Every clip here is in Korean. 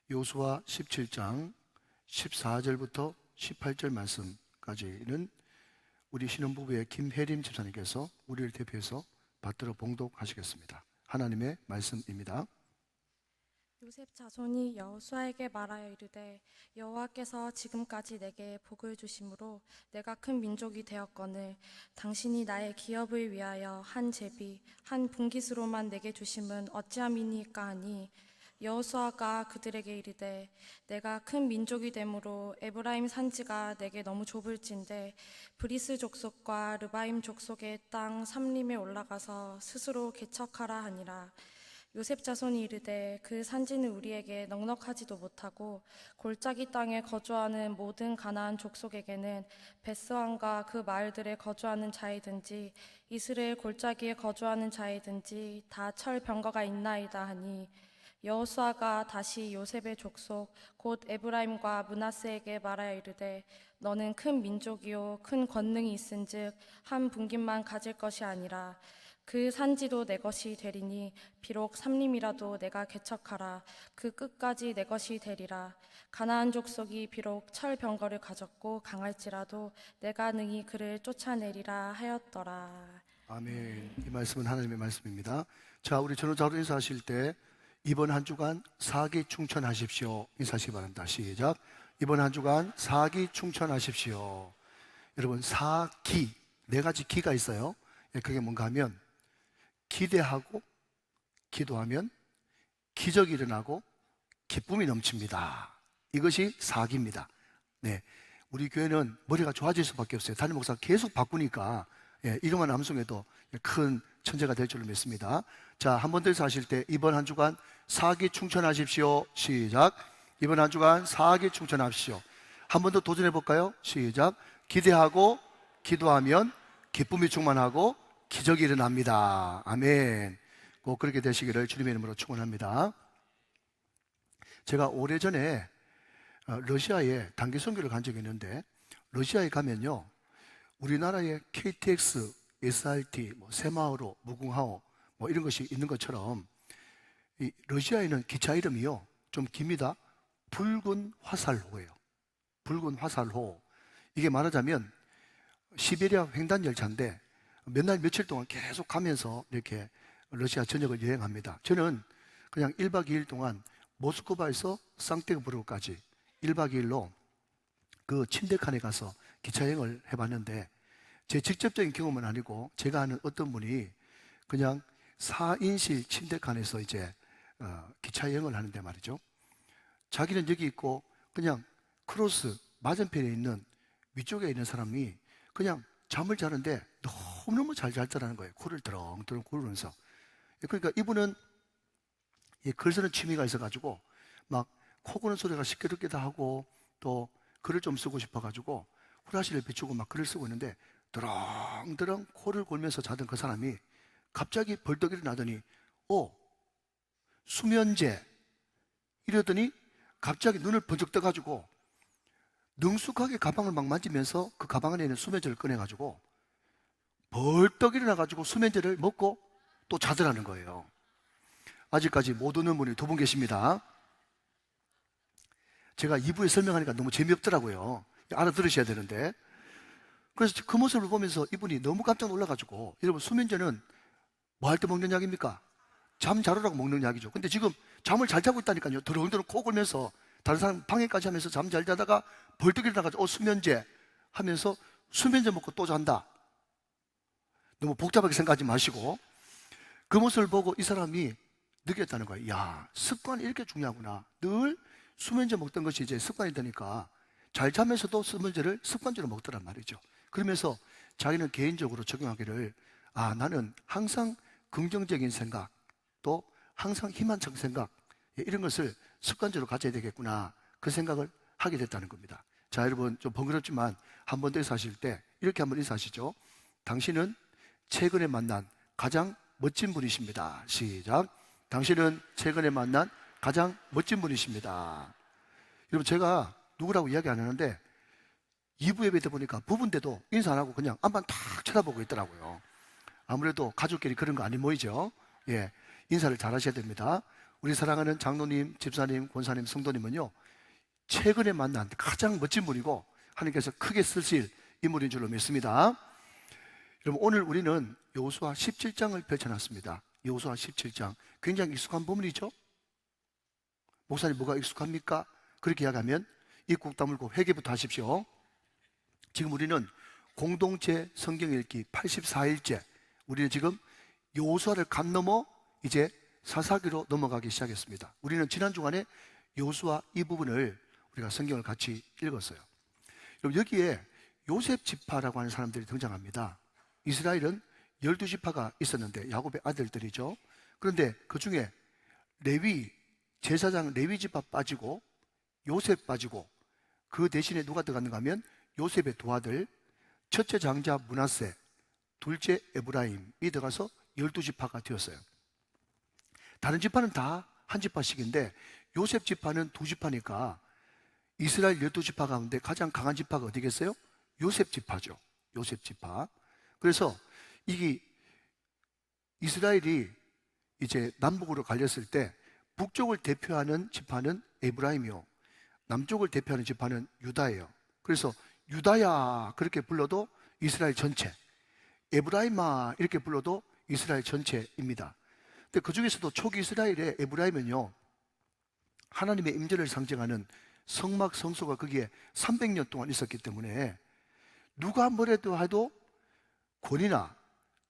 여호수아 17장 14절부터 18절 말씀까지는 우리 신혼부부의 김혜림 집사님께서 우리를 대표해서 받들어 봉독하시겠습니다. 하나님의 말씀입니다. 요셉 자손이 여호수아에게 말하여 이르되 여호와께서 지금까지 내게 복을 주심으로 내가 큰 민족이 되었거늘 당신이 나의 기업을 위하여 한 제비 한 분깃으로만 내게 주심은 어찌함이니까 하니 여호수아가 그들에게 이르되 내가 큰 민족이 되므로 에브라임 산지가 내게 너무 좁을진데 브리스 족속과 르바임 족속의 땅 삼림에 올라가서 스스로 개척하라 하니라. 요셉 자손이 이르되 그 산지는 우리에게 넉넉하지도 못하고 골짜기 땅에 거주하는 모든 가나안 족속에게는 베스왕과 그 마을들에 거주하는 자이든지 이스라엘 골짜기에 거주하는 자이든지 다 철 병거가 있나이다 하니 여호수아가 다시 요셉의 족속 곧 에브라임과 므낫세에게 말하여 이르되 너는 큰 민족이요 큰 권능이 있은즉 한 분깃만 가질 것이 아니라 그 산지도 내 것이 되리니 비록 삼림이라도 내가 개척하라. 그 끝까지 내 것이 되리라. 가나안 족속이 비록 철 병거를 가졌고 강할지라도 내가 능히 그를 쫓아내리라 하였더라. 아멘. 이 말씀은 하나님의 말씀입니다. 자, 우리 전후자로 인사하실 때 이번 한 주간 사기 충천하십시오 인사하시기 바랍니다. 시작. 이번 한 주간 사기 충천하십시오. 여러분, 사기 네 가지 기가 있어요. 그게 뭔가 하면 기대하고 기도하면 기적이 일어나고 기쁨이 넘칩니다. 이것이 사기입니다. 네, 우리 교회는 머리가 좋아질 수밖에 없어요. 담임 목사가 계속 바꾸니까 이름만 암송해도 큰 천재가 될 줄로 믿습니다. 자, 한 번 더 하실 때 이번 한 주간 사기 충천하십시오. 시작. 이번 한 주간 사기 충천하십시오. 한 번 더 도전해 볼까요? 시작. 기대하고 기도하면 기쁨이 충만하고 기적이 일어납니다. 아멘. 꼭 그렇게 되시기를 주님의 이름으로 축원합니다. 제가 오래전에 러시아에 단기 선교를 간 적이 있는데 러시아에 가면요 우리나라의 KTX, SRT, 새마을호, 무궁화호 이런 것이 있는 것처럼 이 러시아에는 기차 이름이요 좀 깁니다. 붉은 화살호예요. 붉은 화살호. 이게 말하자면 시베리아 횡단 열차인데 몇 날 며칠 동안 계속 가면서 이렇게 러시아 전역을 여행합니다. 저는 그냥 1박 2일 동안 모스크바에서 상트페테르부르크까지 1박 2일로 그 침대칸에 가서 기차여행을 해봤는데 제 직접적인 경험은 아니고 제가 아는 어떤 분이 그냥 4인실 침대칸에서 이제 기차여행을 하는데 말이죠. 자기는 여기 있고 그냥 크로스 맞은편에 있는 위쪽에 있는 사람이 그냥 잠을 자는데 너무너무 잘 잤다는 거예요. 코를 드렁드렁 고르면서. 그러니까 이분은 글 쓰는 취미가 있어가지고 막 코 고는 소리가 시끄럽기도 하고 또 글을 좀 쓰고 싶어가지고 후라시를 비추고 막 글을 쓰고 있는데 드렁드렁 코를 골면서 자던 그 사람이 갑자기 벌떡 일어나더니 수면제 이러더니 갑자기 눈을 번쩍 떠가지고 능숙하게 가방을 막 만지면서 그 가방 안에 있는 수면제를 꺼내가지고 벌떡 일어나가지고 수면제를 먹고 또 자더라는 거예요. 아직까지 못 오는 분이 2분 계십니다. 제가 2부에 설명하니까 너무 재미없더라고요. 알아들으셔야 되는데. 그래서 그 모습을 보면서 이분이 너무 깜짝 놀라가지고 여러분 수면제는 뭐 할 때 먹는 약입니까? 잠 자려고 먹는 약이죠. 근데 지금 잠을 잘 자고 있다니까요. 드렁드렁 코 골면서 다른 사람 방해까지 하면서 잠 잘 자다가 벌떡 일어나가지고 수면제 하면서 수면제 먹고 또 잔다. 너무 복잡하게 생각하지 마시고 그 모습을 보고 이 사람이 느꼈다는 거예요. 야, 습관이 이렇게 중요하구나. 늘 수면제 먹던 것이 이제 습관이 되니까 잘 자면서도 수면제를 습관적으로 먹더란 말이죠. 그러면서 자기는 개인적으로 적용하기를 나는 항상 긍정적인 생각 또 항상 희망찬 생각 이런 것을 습관적으로 가져야 되겠구나 그 생각을 하게 됐다는 겁니다. 자, 여러분 좀 번거롭지만 한 번 더 인사하실 때 이렇게 한번 인사하시죠. 당신은 최근에 만난 가장 멋진 분이십니다. 시작. 당신은 최근에 만난 가장 멋진 분이십니다. 여러분 제가 누구라고 이야기 안 하는데 2부 예배 때 보니까 부부인데도 인사 안 하고 그냥 앞만 탁 쳐다보고 있더라고요. 아무래도 가족끼리 그런 거 아니 모이죠. 인사를 잘 하셔야 됩니다. 우리 사랑하는 장로님, 집사님, 권사님, 성도님은요, 최근에 만난 가장 멋진 분이고 하나님께서 크게 쓰실 인물인 줄로 믿습니다. 여러분, 오늘 우리는 여호수아 17장을 펼쳐놨습니다. 여호수아 17장, 굉장히 익숙한 부분이죠. 목사님 뭐가 익숙합니까? 그렇게 이야기하면 입국 다물고 회개부터 하십시오. 지금 우리는 공동체 성경 읽기 84일째, 우리는 지금 여호수아를 간 넘어 이제 사사기로 넘어가기 시작했습니다. 우리는 지난 주간에 여호수아 이 부분을 우리가 성경을 같이 읽었어요. 여러분, 여기에 요셉 지파라고 하는 사람들이 등장합니다. 이스라엘은 12지파가 있었는데 야곱의 아들들이죠. 그런데 그 중에 레위, 제사장 레위 지파 빠지고 요셉 빠지고 그 대신에 누가 들어갔는가 하면 요셉의 두 아들, 첫째 장자 므낫세, 둘째 에브라임이 들어가서 12지파가 되었어요. 다른 지파는 다 한 지파씩인데 요셉 지파는 두 지파니까 이스라엘 12지파 가운데 가장 강한 지파가 어디겠어요? 요셉 지파죠. 요셉 지파. 그래서 이게 이스라엘이 이제 남북으로 갈렸을 때 북쪽을 대표하는 지파는 에브라임이요, 남쪽을 대표하는 지파는 유다예요. 그래서 유다야 그렇게 불러도 이스라엘 전체, 에브라임아 이렇게 불러도 이스라엘 전체입니다. 근데 그 중에서도 초기 이스라엘의 에브라임은요, 하나님의 임재를 상징하는 성막 성소가 거기에 300년 동안 있었기 때문에 누가 뭐래도 해도 권위나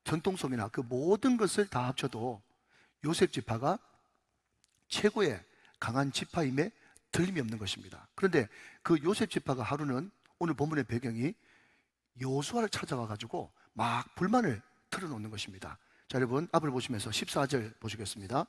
전통성이나 그 모든 것을 다 합쳐도 요셉 지파가 최고의 강한 지파임에 틀림이 없는 것입니다. 그런데 그 요셉 지파가 하루는 오늘 본문의 배경이 여호수아를 찾아와 가지고 막 불만을 털어놓는 것입니다. 자, 여러분 앞을 보시면서 14절 보시겠습니다.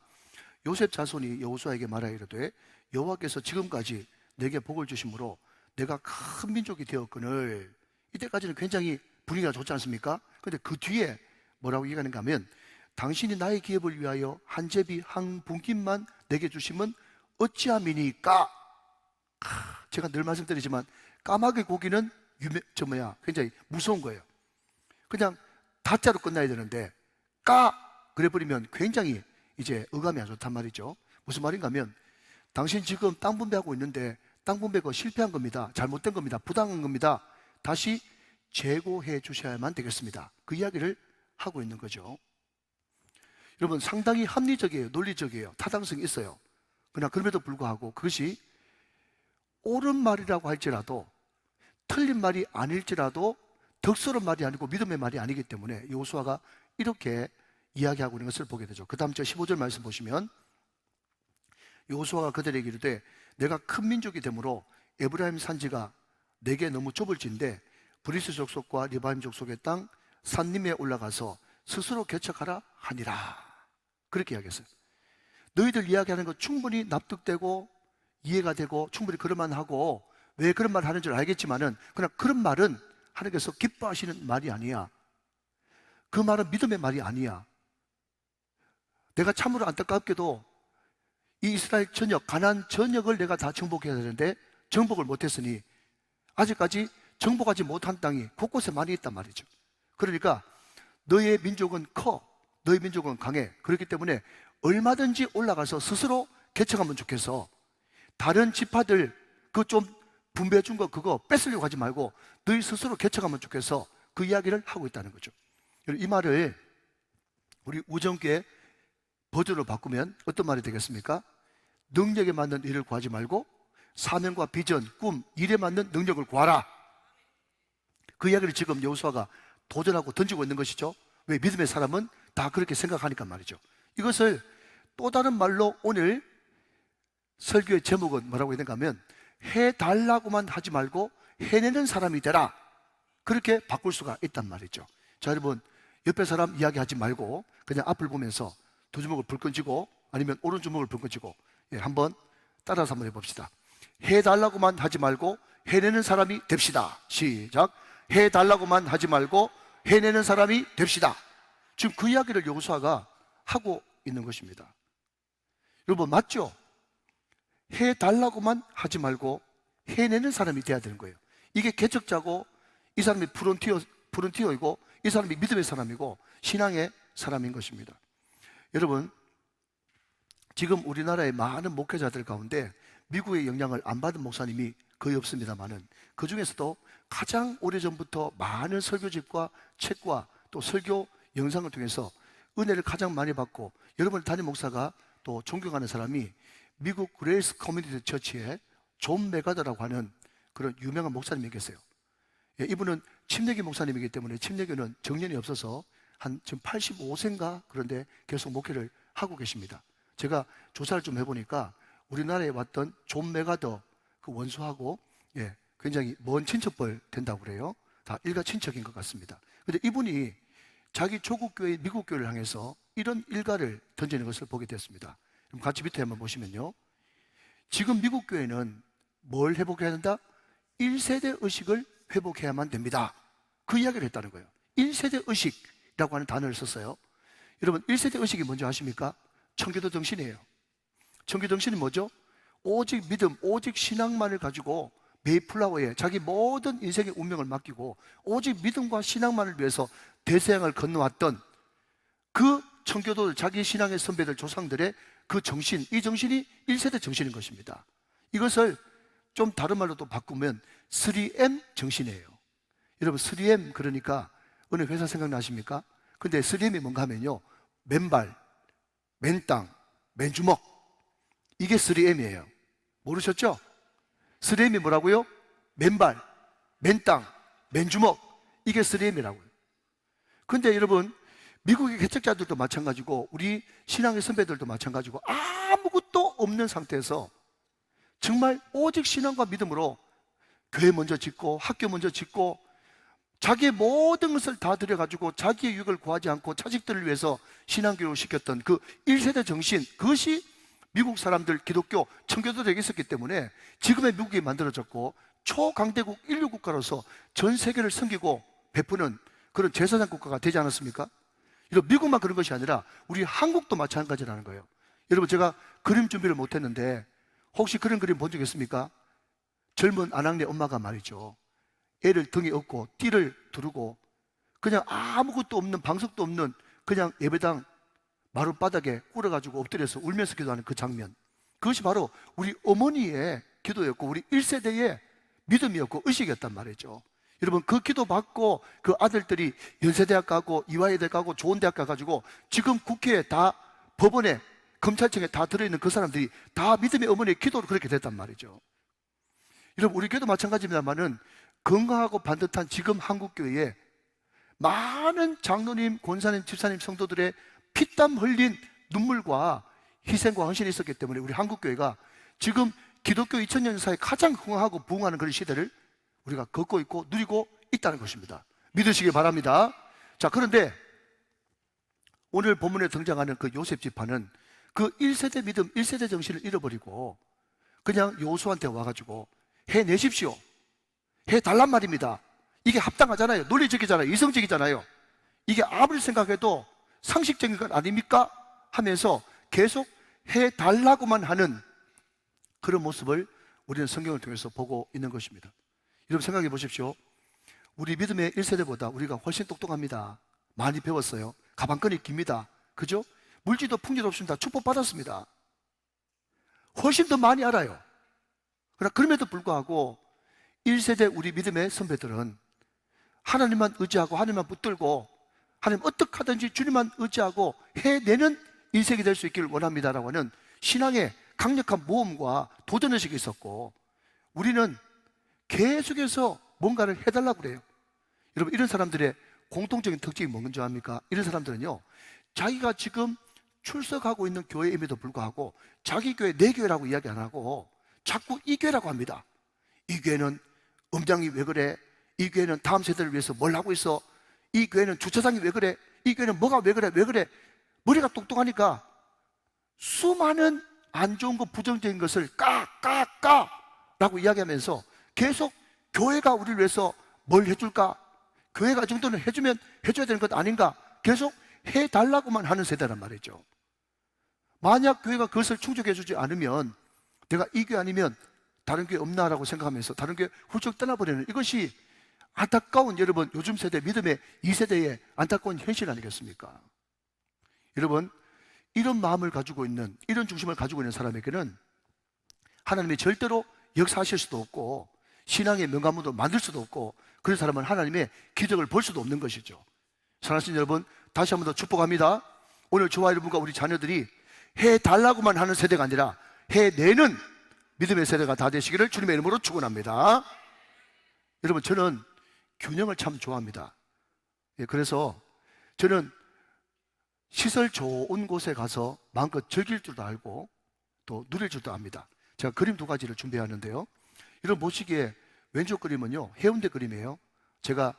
요셉 자손이 여호수아에게 말하여 이르되 여호와께서 지금까지 내게 복을 주심으로 내가 큰 민족이 되었거늘. 이때까지는 굉장히 분위기가 좋지 않습니까? 그런데 그 뒤에 뭐라고 얘기하는가 하면 당신이 나의 기업을 위하여 한 제비 한 분깃만 내게 주시면 어찌함이니까. 제가 늘 말씀드리지만 까마귀 고기는 굉장히 무서운 거예요. 그냥 다자로 끝나야 되는데 그래버리면 굉장히 이제 어감이 안 좋단 말이죠. 무슨 말인가 하면 당신 지금 땅 분배하고 있는데 땅 분배가 실패한 겁니다. 잘못된 겁니다. 부당한 겁니다. 다시 재고해 주셔야만 되겠습니다. 그 이야기를 하고 있는 거죠. 여러분, 상당히 합리적이에요. 논리적이에요. 타당성이 있어요. 그러나 그럼에도 불구하고 그것이 옳은 말이라고 할지라도 틀린 말이 아닐지라도 덕스러운 말이 아니고 믿음의 말이 아니기 때문에 여호수아가 이렇게 이야기하고 있는 것을 보게 되죠. 그 다음 절 15절 말씀 보시면 여호수아가 그들에게 이르되 내가 큰 민족이 되므로 에브라임 산지가 내게 너무 좁을진데 브리스 족속과 리바임 족속의 땅 산림에 올라가서 스스로 개척하라 하니라. 그렇게 이야기했어요. 너희들 이야기하는 거 충분히 납득되고 이해가 되고 충분히 그럴만하고 왜 그런 말 하는 줄 알겠지만은 그러나 그런 말은 하나님께서 기뻐하시는 말이 아니야. 그 말은 믿음의 말이 아니야. 내가 참으로 안타깝게도 이 이스라엘 전역, 가나안 전역을 내가 다 정복해야 되는데 정복을 못했으니 아직까지 정복하지 못한 땅이 곳곳에 많이 있단 말이죠. 그러니까 너의 민족은 커, 너의 민족은 강해. 그렇기 때문에 얼마든지 올라가서 스스로 개척하면 좋겠어. 다른 지파들 그 좀 분배해 준 거 그거 뺏으려고 하지 말고 너희 스스로 개척하면 좋겠어. 그 이야기를 하고 있다는 거죠. 이 말을 우리 우정교회 버전으로 바꾸면 어떤 말이 되겠습니까? 능력에 맞는 일을 구하지 말고 사명과 비전, 꿈, 일에 맞는 능력을 구하라. 그 이야기를 지금 여호수아가 도전하고 던지고 있는 것이죠. 왜? 믿음의 사람은 다 그렇게 생각하니까 말이죠. 이것을 또 다른 말로 오늘 설교의 제목은 뭐라고 해야 되는가 하면 해달라고만 하지 말고 해내는 사람이 되라. 그렇게 바꿀 수가 있단 말이죠. 자, 여러분 옆에 사람 이야기하지 말고 그냥 앞을 보면서 두 주먹을 불끈 쥐고 아니면 오른 주먹을 불끈 쥐고 한번 따라서 한번 해봅시다. 해달라고만 하지 말고 해내는 사람이 됩시다. 시작. 해달라고만 하지 말고 해내는 사람이 됩시다. 지금 그 이야기를 여호수아가 하고 있는 것입니다. 여러분 맞죠? 해달라고만 하지 말고 해내는 사람이 돼야 되는 거예요. 이게 개척자고 이 사람이 프론티어이고 이 사람이 믿음의 사람이고 신앙의 사람인 것입니다. 여러분 지금 우리나라의 많은 목회자들 가운데 미국의 영향을 안 받은 목사님이 거의 없습니다만은 그 중에서도 가장 오래전부터 많은 설교집과 책과 또 설교 영상을 통해서 은혜를 가장 많이 받고 여러분 담임 목사가 또 존경하는 사람이 미국 그레이스 커뮤니티 처치의 존 메가더라고 하는 그런 유명한 목사님이 계세요. 예, 이분은 침례교 목사님이기 때문에 침례교는 정년이 없어서 한 지금 85세인가 그런데 계속 목회를 하고 계십니다. 제가 조사를 좀 해보니까 우리나라에 왔던 존 메가더 그 원수하고 예, 굉장히 먼 친척벌 된다고 그래요. 다 일가 친척인 것 같습니다. 근데 이분이 자기 조국 교회 미국 교회를 향해서 이런 일가를 던지는 것을 보게 됐습니다. 그럼 같이 밑에 한번 보시면요. 지금 미국 교회는 뭘 회복해야 된다? 1세대 의식을 회복해야만 됩니다. 그 이야기를 했다는 거예요. 1세대 의식이라고 하는 단어를 썼어요. 여러분 1세대 의식이 뭔지 아십니까? 청교도 정신이에요. 청교도 정신이 뭐죠? 오직 믿음, 오직 신앙만을 가지고 메이플라워에 자기 모든 인생의 운명을 맡기고 오직 믿음과 신앙만을 위해서 대서양을 건너왔던 그 청교도들, 자기 신앙의 선배들, 조상들의 그 정신, 이 정신이 1세대 정신인 것입니다. 이것을 좀 다른 말로 또 바꾸면 3M 정신이에요. 여러분 3M 그러니까 어느 회사 생각나십니까? 근데 3M이 뭔가 하면요, 맨발, 맨땅, 맨주먹, 이게 3M이에요. 모르셨죠? 3M이 뭐라고요? 맨발, 맨땅, 맨주먹, 이게 3M이라고요. 근데 여러분 미국의 개척자들도 마찬가지고 우리 신앙의 선배들도 마찬가지고 아무것도 없는 상태에서 정말 오직 신앙과 믿음으로 교회 먼저 짓고 학교 먼저 짓고 자기의 모든 것을 다 들여가지고 자기의 유익을 구하지 않고 자식들을 위해서 신앙교육을 시켰던 그 1세대 정신, 그것이 미국 사람들 기독교 청교도들에게 있었기 때문에 지금의 미국이 만들어졌고 초강대국 인류국가로서 전 세계를 섬기고 베푸는 그런 제사장 국가가 되지 않았습니까? 이런 미국만 그런 것이 아니라 우리 한국도 마찬가지라는 거예요. 여러분 제가 그림 준비를 못했는데 혹시 그런 그림 본 적 있습니까? 젊은 아낙네 엄마가 말이죠, 애를 등에 업고 띠를 두르고 그냥 아무것도 없는 방석도 없는 그냥 예배당 마룻바닥에 꿇어가지고 엎드려서 울면서 기도하는 그 장면, 그것이 바로 우리 어머니의 기도였고 우리 1세대의 믿음이었고 의식이었단 말이죠. 여러분 그 기도 받고 그 아들들이 연세대학 가고 이화여대 가고 좋은 대학 가가지고 지금 국회에 다, 법원에, 검찰청에 다 들어있는 그 사람들이 다 믿음의 어머니의 기도로 그렇게 됐단 말이죠. 여러분 우리 교회도 마찬가지입니다만은 건강하고 반듯한 지금 한국교회에 많은 장로님, 권사님, 집사님, 성도들의 피땀 흘린 눈물과 희생과 헌신이 있었기 때문에 우리 한국교회가 지금 기독교 2000년 사에 가장 흥하고 부흥하는 그런 시대를 우리가 걷고 있고 누리고 있다는 것입니다. 믿으시기 바랍니다. 자, 그런데 오늘 본문에 등장하는 그 요셉 지파는 그 1세대 믿음, 1세대 정신을 잃어버리고 그냥 요수한테 와가지고 해내십시오, 해달란 말입니다. 이게 합당하잖아요. 논리적이잖아요. 이성적이잖아요. 이게 아무리 생각해도 상식적인 건 아닙니까? 하면서 계속 해달라고만 하는 그런 모습을 우리는 성경을 통해서 보고 있는 것입니다. 여러분 생각해 보십시오. 우리 믿음의 1세대보다 우리가 훨씬 똑똑합니다. 많이 배웠어요. 가방끈이 깁니다. 그죠? 물질도 풍요도 없습니다. 축복받았습니다. 훨씬 더 많이 알아요. 그러나 그럼에도 불구하고 1세대 우리 믿음의 선배들은 하나님만 의지하고 하나님만 붙들고 하나님 어떻게 하든지 주님만 의지하고 해내는 인생이 될 수 있기를 원합니다라고 하는 신앙의 강력한 모험과 도전의식이 있었고 우리는 계속해서 뭔가를 해달라고 그래요. 여러분 이런 사람들의 공통적인 특징이 뭔지 압니까? 이런 사람들은요, 자기가 지금 출석하고 있는 교회임에도 불구하고 자기 교회 내 교회라고 이야기 안 하고 자꾸 이 교회라고 합니다. 이 교회는 음장이 왜 그래? 이 교회는 다음 세대를 위해서 뭘 하고 있어? 이 교회는 주차장이 왜 그래? 이 교회는 뭐가 왜 그래? 왜 그래? 머리가 똑똑하니까 수많은 안 좋은 것, 부정적인 것을 라고 이야기하면서 계속 교회가 우리를 위해서 뭘 해줄까? 교회가 이 정도는 해주면 해줘야 되는 것 아닌가? 계속 해달라고만 하는 세대란 말이죠. 만약 교회가 그것을 충족해주지 않으면 내가 이 교회 아니면 다른 교회 없나라고 생각하면서 다른 교회 훌쩍 떠나버리는, 이것이 안타까운 여러분 요즘 세대 믿음의 2세대의 안타까운 현실 아니겠습니까? 여러분 이런 마음을 가지고 있는, 이런 중심을 가지고 있는 사람에게는 하나님이 절대로 역사하실 수도 없고 신앙의 명가문도 만들 수도 없고 그런 사람은 하나님의 기적을 볼 수도 없는 것이죠. 사랑하시는 여러분, 다시 한 번 더 축복합니다. 오늘 저와 여러분과 우리 자녀들이 해달라고만 하는 세대가 아니라 해내는 믿음의 세대가 다 되시기를 주님의 이름으로 축원합니다. 여러분, 저는 균형을 참 좋아합니다. 그래서 저는 시설 좋은 곳에 가서 마음껏 즐길 줄도 알고 또 누릴 줄도 압니다. 제가 그림 두 가지를 준비하는데요. 이런 보시기에 왼쪽 그림은요, 해운대 그림이에요. 제가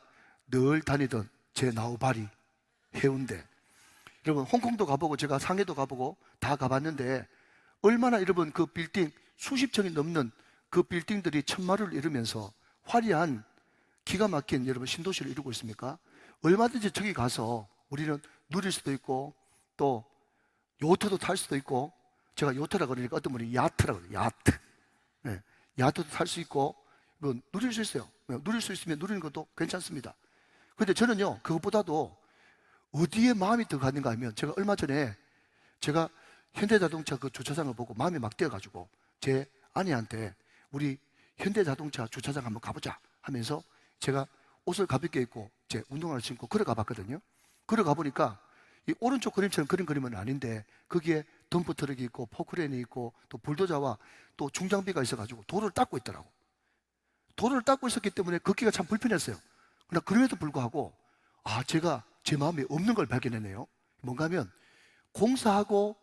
늘 다니던 제 나우바리 해운대. 여러분, 홍콩도 가보고 제가 상해도 가보고 다 가봤는데 얼마나 여러분 그 빌딩 수십 층이 넘는 그 빌딩들이 천마루를 이루면서 화려한 기가 막힌 여러분 신도시를 이루고 있습니까? 얼마든지 저기 가서 우리는 누릴 수도 있고 또 요트도 탈 수도 있고, 제가 요트라 그러니까 어떤 분이 야트라 그래요. 야트. 네, 야트도 탈 수 있고 뭐 누릴 수 있어요. 누릴 수 있으면 누리는 것도 괜찮습니다. 근데 저는요, 그것보다도 어디에 마음이 더 가는가 하면, 제가 얼마 전에 제가 현대자동차 그 주차장을 보고 마음이 막 뛰어가지고 제 아내한테 우리 현대자동차 주차장 한번 가보자 하면서 제가 옷을 가볍게 입고 제 운동화를 신고 걸어가 봤거든요. 걸어가 보니까 이 오른쪽 그림처럼 그린 그림은 아닌데 거기에 덤프트럭이 있고 포크레인이 있고 또 불도저와 또 중장비가 있어가지고 도로를 닦고 있더라고. 도로를 닦고 있었기 때문에 걷기가 참 불편했어요. 그러나 그럼에도 불구하고 제가 제 마음에 없는 걸 발견했네요. 뭔가 하면 공사하고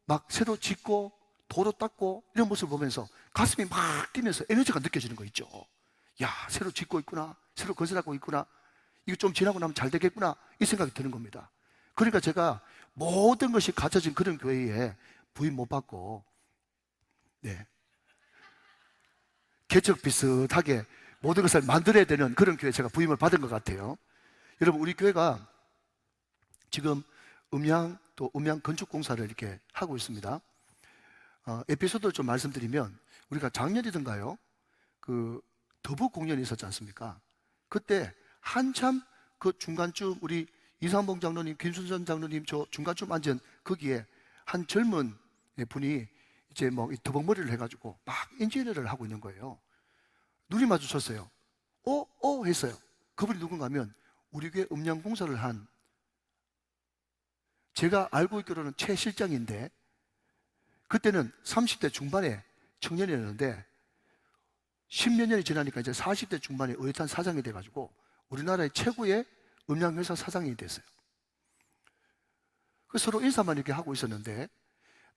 막 새로 짓고 도로 닦고 이런 모습을 보면서 가슴이 막 뛰면서 에너지가 느껴지는 거 있죠. 야, 새로 짓고 있구나, 새로 건설하고 있구나, 이거 좀 지나고 나면 잘 되겠구나, 이 생각이 드는 겁니다. 그러니까 제가 모든 것이 갖춰진 그런 교회에 부임 못 받고, 네, 개척 비슷하게 모든 것을 만들어야 되는 그런 교회에 제가 부임을 받은 것 같아요. 여러분, 우리 교회가 지금 음양 또 음양 건축 공사를 이렇게 하고 있습니다. 에피소드를 좀 말씀드리면, 우리가 작년이던가요, 그 더북 공연이 있었지 않습니까? 그때 한참 그 중간쯤 우리 이상봉 장로님, 김순선 장로님 저 중간쯤 앉은 거기에 한 젊은 분이 이제 뭐 더벅머리를 해가지고 막 인지니어를 하고 있는 거예요. 눈이 마주쳤어요. 했어요. 그분이 누군가 하면 우리 교회 음양공사를 한, 제가 알고 있기로는 최 실장인데, 그때는 30대 중반의 청년이었는데 10몇 년이 지나니까 이제 40대 중반에 어엿한 사장이 돼가지고 우리나라의 최고의 음양회사 사장이 됐어요. 그 서로 인사만 이렇게 하고 있었는데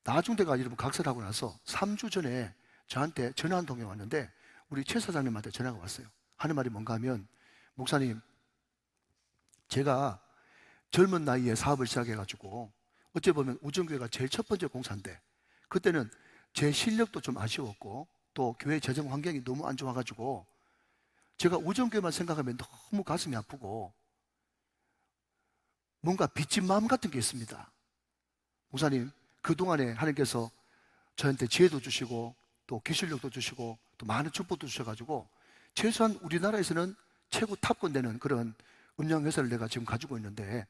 나중대가 여러분 각설하고 나서 3주 전에 저한테 전화 한 통이 왔는데, 우리 최 사장님한테 전화가 왔어요. 하는 말이 뭔가 하면, 목사님, 제가 젊은 나이에 사업을 시작해가지고 어찌 보면 우정교회가 제일 첫 번째 공사인데 그때는 제 실력도 좀 아쉬웠고 또 교회 재정 환경이 너무 안 좋아가지고 제가 우정교회만 생각하면 너무 가슴이 아프고 뭔가 빚진 마음 같은 게 있습니다. 목사님, 그동안에 하나님께서 저한테 지혜도 주시고 또 기술력도 주시고 또 많은 축복도 주셔가지고 최소한 우리나라에서는 최고 탑권 되는 그런 음양회사를 내가 지금 가지고 있는데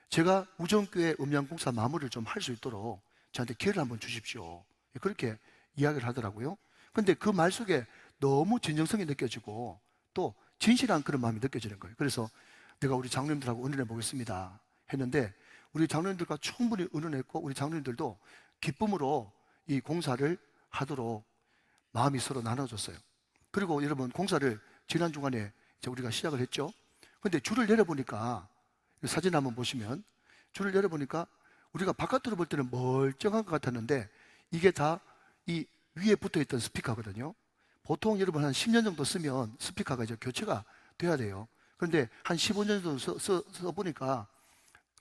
제가 우정교회 음양공사 마무리를 좀 할 수 있도록 저한테 기회를 한번 주십시오. 그렇게 이야기를 하더라고요. 근데 그 말 속에 너무 진정성이 느껴지고 또 진실한 그런 마음이 느껴지는 거예요. 그래서 내가 우리 장로님들하고 의논해 보겠습니다 했는데, 우리 장로님들과 충분히 의논했고 우리 장로님들도 기쁨으로 이 공사를 하도록 마음이 서로 나눠졌어요. 그리고 여러분, 공사를 지난 주간에 이제 우리가 시작을 했죠. 근데 줄을 내려보니까, 사진 한번 보시면 줄을 내려보니까 우리가 바깥으로 볼 때는 멀쩡한 것 같았는데 이게 다 이 위에 붙어있던 스피커거든요. 보통 여러분 한 10년 정도 쓰면 스피커가 이제 교체가 돼야 돼요. 그런데 한 15년 정도 써보니까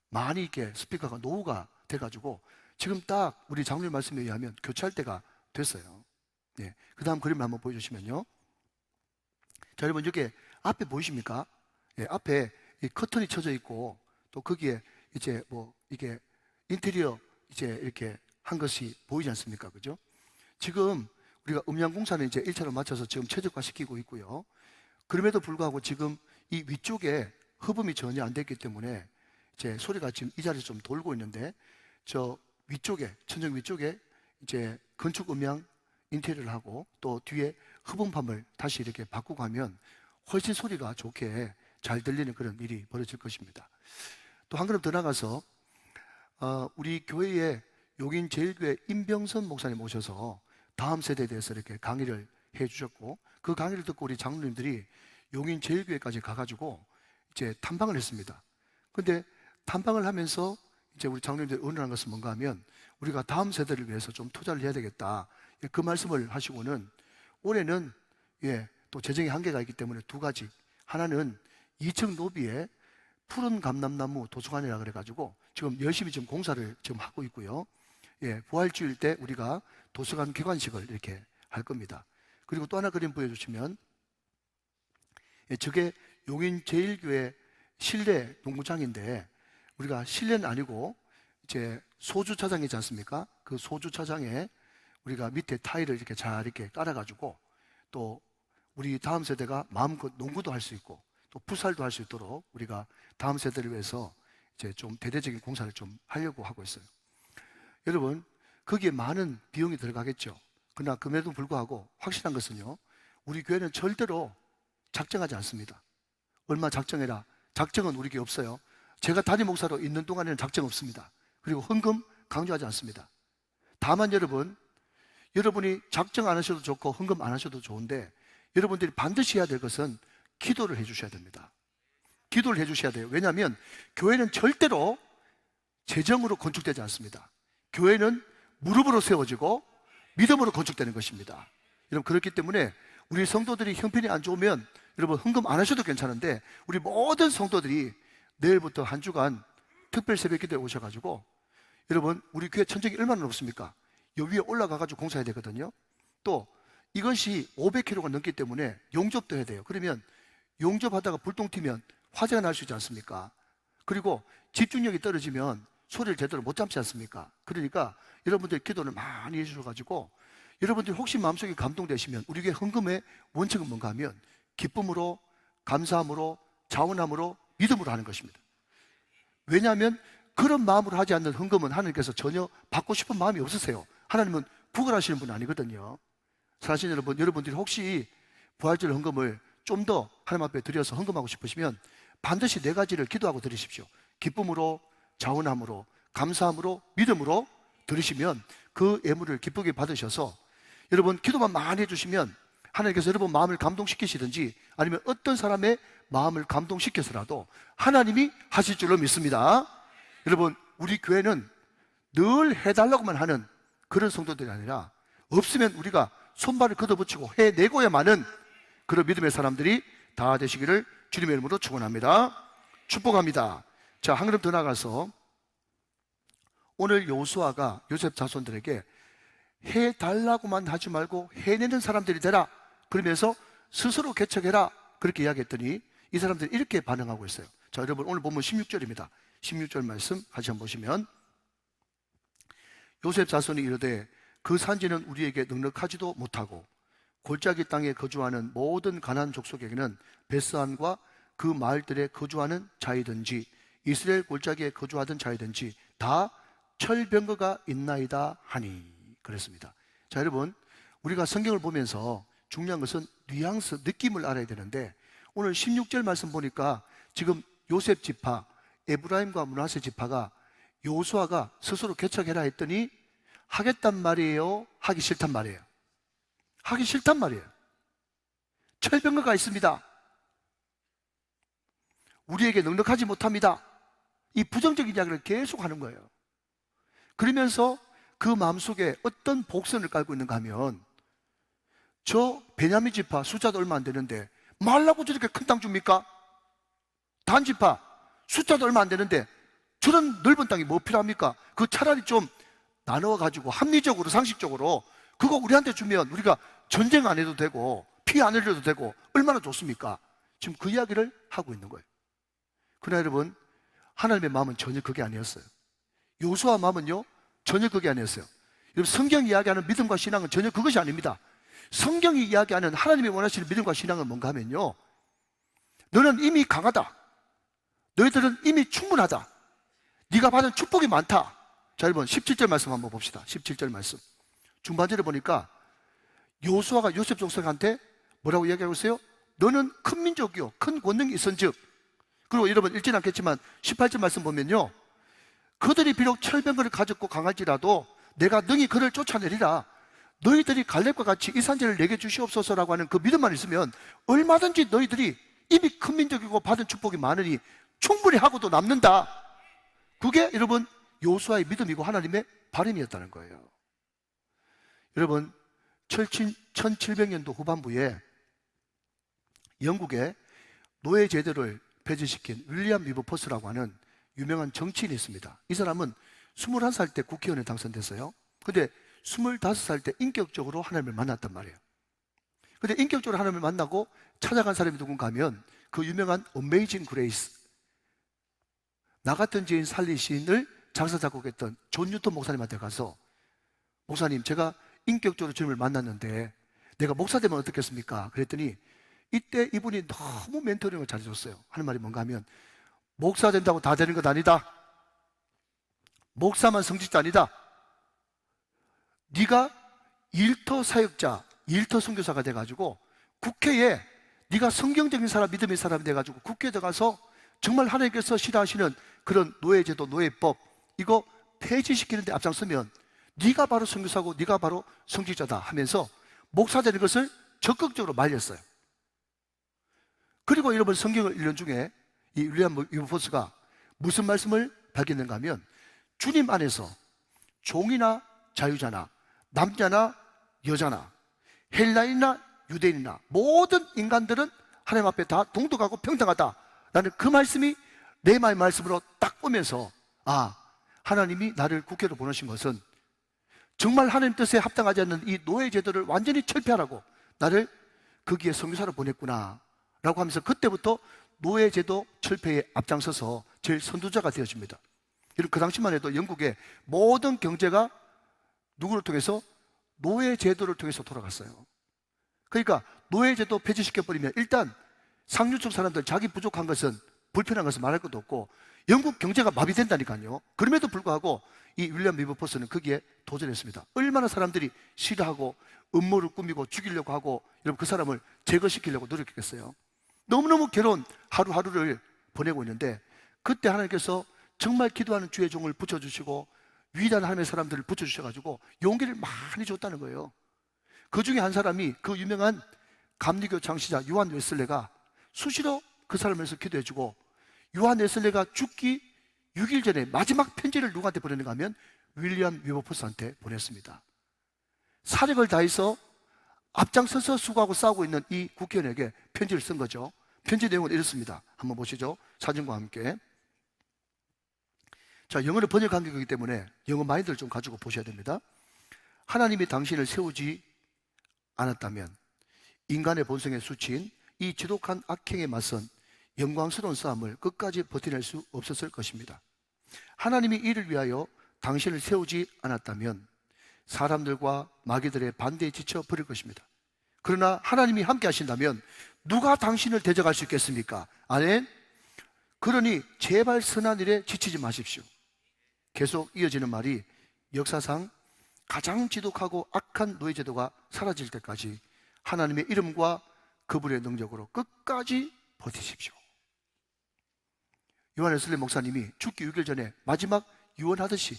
많이 이렇게 스피커가 노후가 돼가지고 지금 딱 우리 장로님 말씀에 의하면 교체할 때가 됐어요. 네. 그 다음 그림을 한번 보여주시면요. 자, 여러분, 여기 앞에 보이십니까? 예, 앞에 이 커튼이 쳐져 있고 또 거기에 이제 뭐 이게 인테리어 이제 이렇게 한 것이 보이지 않습니까? 그죠? 지금 우리가 음양공사는 이제 1차로 맞춰서 지금 최적화 시키고 있고요. 그럼에도 불구하고 지금 이 위쪽에 흡음이 전혀 안 됐기 때문에 이제 소리가 지금 이 자리에서 좀 돌고 있는데, 저 위쪽에, 천정 위쪽에 이제 건축 음향 인테리어를 하고 또 뒤에 흡음판을 다시 이렇게 바꾸고 하면 훨씬 소리가 좋게 잘 들리는 그런 일이 벌어질 것입니다. 또 한 걸음 더 나가서 우리 교회에 용인 제일교회 임병선 목사님 오셔서 다음 세대에 대해서 이렇게 강의를 해 주셨고, 그 강의를 듣고 우리 장로님들이 용인 제일교회까지 가가지고 이제 탐방을 했습니다. 근데 탐방을 하면서 이제 우리 장로님들이 의논한 것은 뭔가 하면 우리가 다음 세대를 위해서 좀 투자를 해야 되겠다, 그 말씀을 하시고는 올해는 또 재정의 한계가 있기 때문에 두 가지, 하나는 2층 로비에 푸른 감람나무 도서관이라 그래가지고 지금 열심히 지금 공사를 지금 하고 있고요. 부활주일 때 우리가 도서관 개관식을 이렇게 할 겁니다. 그리고 또 하나 그림 보여주시면, 저게 용인 제일교회 실내 농구장인데, 우리가 실내는 아니고 이제 소주차장이지 않습니까? 그 소주차장에 우리가 밑에 타일을 이렇게 잘 이렇게 깔아가지고 또 우리 다음 세대가 마음껏 농구도 할 수 있고 또 풋살도 할 수 있도록 우리가 다음 세대를 위해서 이제 좀 대대적인 공사를 좀 하려고 하고 있어요. 여러분, 거기에 많은 비용이 들어가겠죠. 그러나 그럼에도 불구하고 확실한 것은요, 우리 교회는 절대로 작정하지 않습니다. 얼마 작정해라, 작정은 우리 교회 없어요. 제가 담임 목사로 있는 동안에는 작정 없습니다. 그리고 헌금 강조하지 않습니다. 다만 여러분이 작정 안 하셔도 좋고 헌금 안 하셔도 좋은데, 여러분들이 반드시 해야 될 것은 기도를 해 주셔야 됩니다. 기도를 해 주셔야 돼요. 왜냐하면 교회는 절대로 재정으로 건축되지 않습니다. 교회는 무릎으로 세워지고 믿음으로 건축되는 것입니다. 여러분, 그렇기 때문에 우리 성도들이 형편이 안 좋으면 여러분 헌금 안 하셔도 괜찮은데, 우리 모든 성도들이 내일부터 한 주간 특별 새벽 기도에 오셔가지고, 여러분 우리 교회 천정이 얼마나 높습니까? 여기 위에 올라가가지고 공사해야 되거든요. 또 이것이 500kg가 넘기 때문에 용접도 해야 돼요. 그러면 용접하다가 불똥 튀면 화재가 날 수 있지 않습니까? 그리고 집중력이 떨어지면 소리를 제대로 못 참지 않습니까? 그러니까 여러분들 기도를 많이 해주셔가지고, 여러분들이 혹시 마음속에 감동되시면 우리 교회 헌금의 원칙은 뭔가 하면 기쁨으로, 감사함으로, 자원함으로, 믿음으로 하는 것입니다. 왜냐하면 그런 마음으로 하지 않는 헌금은 하나님께서 전혀 받고 싶은 마음이 없으세요. 하나님은 구걸하시는 분 아니거든요. 사실 여러분들이 혹시 부활절 헌금을 좀 더 하나님 앞에 드려서 헌금하고 싶으시면 반드시 네 가지를 기도하고 드리십시오. 기쁨으로, 자원함으로, 감사함으로, 믿음으로 드리시면 그 예물을 기쁘게 받으셔서, 여러분 기도만 많이 해주시면 하나님께서 여러분 마음을 감동시키시든지 아니면 어떤 사람의 마음을 감동시켜서라도 하나님이 하실 줄로 믿습니다. 여러분, 우리 교회는 늘 해달라고만 하는 그런 성도들이 아니라, 없으면 우리가 손발을 걷어붙이고 해내고야만은 그런 믿음의 사람들이 다 되시기를 주님의 이름으로 축원합니다. 축복합니다. 자, 한 걸음 더 나가서 오늘 여호수아가 요셉 자손들에게 해달라고만 하지 말고 해내는 사람들이 되라, 그러면서 스스로 개척해라, 그렇게 이야기했더니 이 사람들이 이렇게 반응하고 있어요. 자, 여러분 오늘 보면 16절입니다. 16절 말씀 같이 한번 보시면, 요셉 자손이 이르되 그 산지는 우리에게 넉넉하지도 못하고 골짜기 땅에 거주하는 모든 가나안 족속에게는 베스안과 그 마을들에 거주하는 자이든지 이스라엘 골짜기에 거주하던 자이든지 다 철병거가 있나이다 하니, 그랬습니다. 자, 여러분, 우리가 성경을 보면서 중요한 것은 뉘앙스, 느낌을 알아야 되는데, 오늘 16절 말씀 보니까 지금 요셉 지파, 에브라임과 므낫세 지파가 여호수아가 스스로 개척해라 했더니 하겠단 말이에요, 하기 싫단 말이에요? 하기 싫단 말이에요. 철병거가 있습니다. 우리에게 넉넉하지 못합니다. 이 부정적인 이야기를 계속 하는 거예요. 그러면서 그 마음속에 어떤 복선을 깔고 있는가 하면, 저 베냐민 지파 숫자도 얼마 안 되는데 말라고 저렇게 큰 땅 줍니까? 단 지파 숫자도 얼마 안 되는데 저런 넓은 땅이 뭐 필요합니까? 그 차라리 좀 나눠가지고 합리적으로, 상식적으로 그거 우리한테 주면 우리가 전쟁 안 해도 되고 피 안 흘려도 되고 얼마나 좋습니까? 지금 그 이야기를 하고 있는 거예요. 그러나 여러분, 하나님의 마음은 전혀 그게 아니었어요. 여호수아 마음은요, 전혀 그게 아니었어요. 여러분, 성경이 이야기하는 믿음과 신앙은 전혀 그것이 아닙니다. 성경이 이야기하는 하나님이 원하시는 믿음과 신앙은 뭔가 하면요, 너는 이미 강하다, 너희들은 이미 충분하다, 네가 받은 축복이 많다, 자, 여러분 17절 말씀 한번 봅시다. 17절 말씀. 중반절에 보니까 여호수아가 요셉 족속한테 뭐라고 이야기하고 있어요? 너는 큰 민족이요 큰 권능이 있은즉. 그리고 여러분 읽진 않겠지만 18절 말씀 보면요, 그들이 비록 철병거를 가졌고 강할지라도 내가 능히 그를 쫓아내리라. 너희들이 갈렙과 같이 이 산지를 내게 주시옵소서라고 하는 그 믿음만 있으면 얼마든지 너희들이 이미 큰 민족이고 받은 축복이 많으니 충분히 하고도 남는다. 그게 여러분 여호수아의 믿음이고 하나님의 바람이었다는 거예요. 여러분 1700년도 후반부에 영국의 노예 제도를 폐지시킨 윌리엄 위버퍼스라고 하는 유명한 정치인이 있습니다. 이 사람은 21살 때 국회의원에 당선됐어요. 근데 25살 때 인격적으로 하나님을 만났단 말이에요. 근데 인격적으로 하나님을 만나고 찾아간 사람이 누군가 하면 그 유명한 어메이징 그레이스, 나 같은 죄인 살리신을 작사 작곡했던 존 뉴턴 목사님한테 가서, 목사님 제가 인격적으로 주님을 만났는데 내가 목사 되면 어떻겠습니까? 그랬더니 이때 이분이 너무 멘토링을 잘해줬어요. 하는 말이 뭔가 하면, 목사 된다고 다 되는 것 아니다. 목사만 성직자 아니다. 네가 일터 사역자, 일터 선교사가 돼가지고 국회에 네가 성경적인 사람, 믿음의 사람이 돼가지고 국회에 들어가서 정말 하나님께서 싫어하시는 그런 노예제도, 노예법 이거 폐지시키는 데 앞장서면 네가 바로 선교사고 네가 바로 성직자다 하면서 목사 되는 것을 적극적으로 말렸어요. 그리고 여러분 성경을 읽는 중에 이 윌리엄 위버퍼스가 무슨 말씀을 발견했는가 하면, 주님 안에서 종이나 자유자나 남자나 여자나 헬라인이나 유대인이나 모든 인간들은 하나님 앞에 다 동등하고 평등하다라는 그 말씀이 내 마음의 말씀으로 딱 오면서, 아, 하나님이 나를 국회로 보내신 것은 정말 하나님 뜻에 합당하지 않는 이 노예 제도를 완전히 철폐하라고 나를 거기에 선교사로 보냈구나 라고 하면서 그때부터 노예 제도 철폐에 앞장서서 제일 선두자가 되어집니다. 그 당시만 해도 영국의 모든 경제가 누구를 통해서? 노예 제도를 통해서 돌아갔어요. 그러니까 노예 제도 폐지시켜버리면 일단 상류층 사람들 자기 부족한 것은, 불편한 것은 말할 것도 없고 영국 경제가 마비된다니까요. 그럼에도 불구하고 이 윌리엄 위버퍼스는 거기에 도전했습니다. 얼마나 사람들이 싫어하고 음모를 꾸미고 죽이려고 하고 여러분 그 사람을 제거시키려고 노력했겠어요. 너무너무 괴로운 하루하루를 보내고 있는데 그때 하나님께서 정말 기도하는 주의 종을 붙여주시고 위대한 하나님의 사람들을 붙여주셔가지고 용기를 많이 줬다는 거예요. 그 중에 한 사람이 그 유명한 감리교 창시자 요한 웨슬레가 수시로 그 사람을 위해서 기도해주고, 요한 웨슬레가 죽기 6일 전에 마지막 편지를 누구한테 보냈는가 하면 윌리엄 위버퍼스한테 보냈습니다. 사력을 다해서 앞장서서 수고하고 싸우고 있는 이 국회의원에게 편지를 쓴 거죠. 편지 내용은 이렇습니다. 한번 보시죠. 사진과 함께. 자, 영어로 번역한 거기 때문에 영어 마인드를 좀 가지고 보셔야 됩니다. 하나님이 당신을 세우지 않았다면 인간의 본성에 수친 이 지독한 악행에 맞선 영광스러운 싸움을 끝까지 버텨낼 수 없었을 것입니다. 하나님이 이를 위하여 당신을 세우지 않았다면 사람들과 마귀들의 반대에 지쳐 버릴 것입니다. 그러나 하나님이 함께 하신다면 누가 당신을 대적할 수 있겠습니까? 아멘. 그러니 제발 선한 일에 지치지 마십시오. 계속 이어지는 말이, 역사상 가장 지독하고 악한 노예제도가 사라질 때까지 하나님의 이름과 그분의 능력으로 끝까지 버티십시오. 요한 웨슬리 목사님이 죽기 6일 전에 마지막 유언하듯이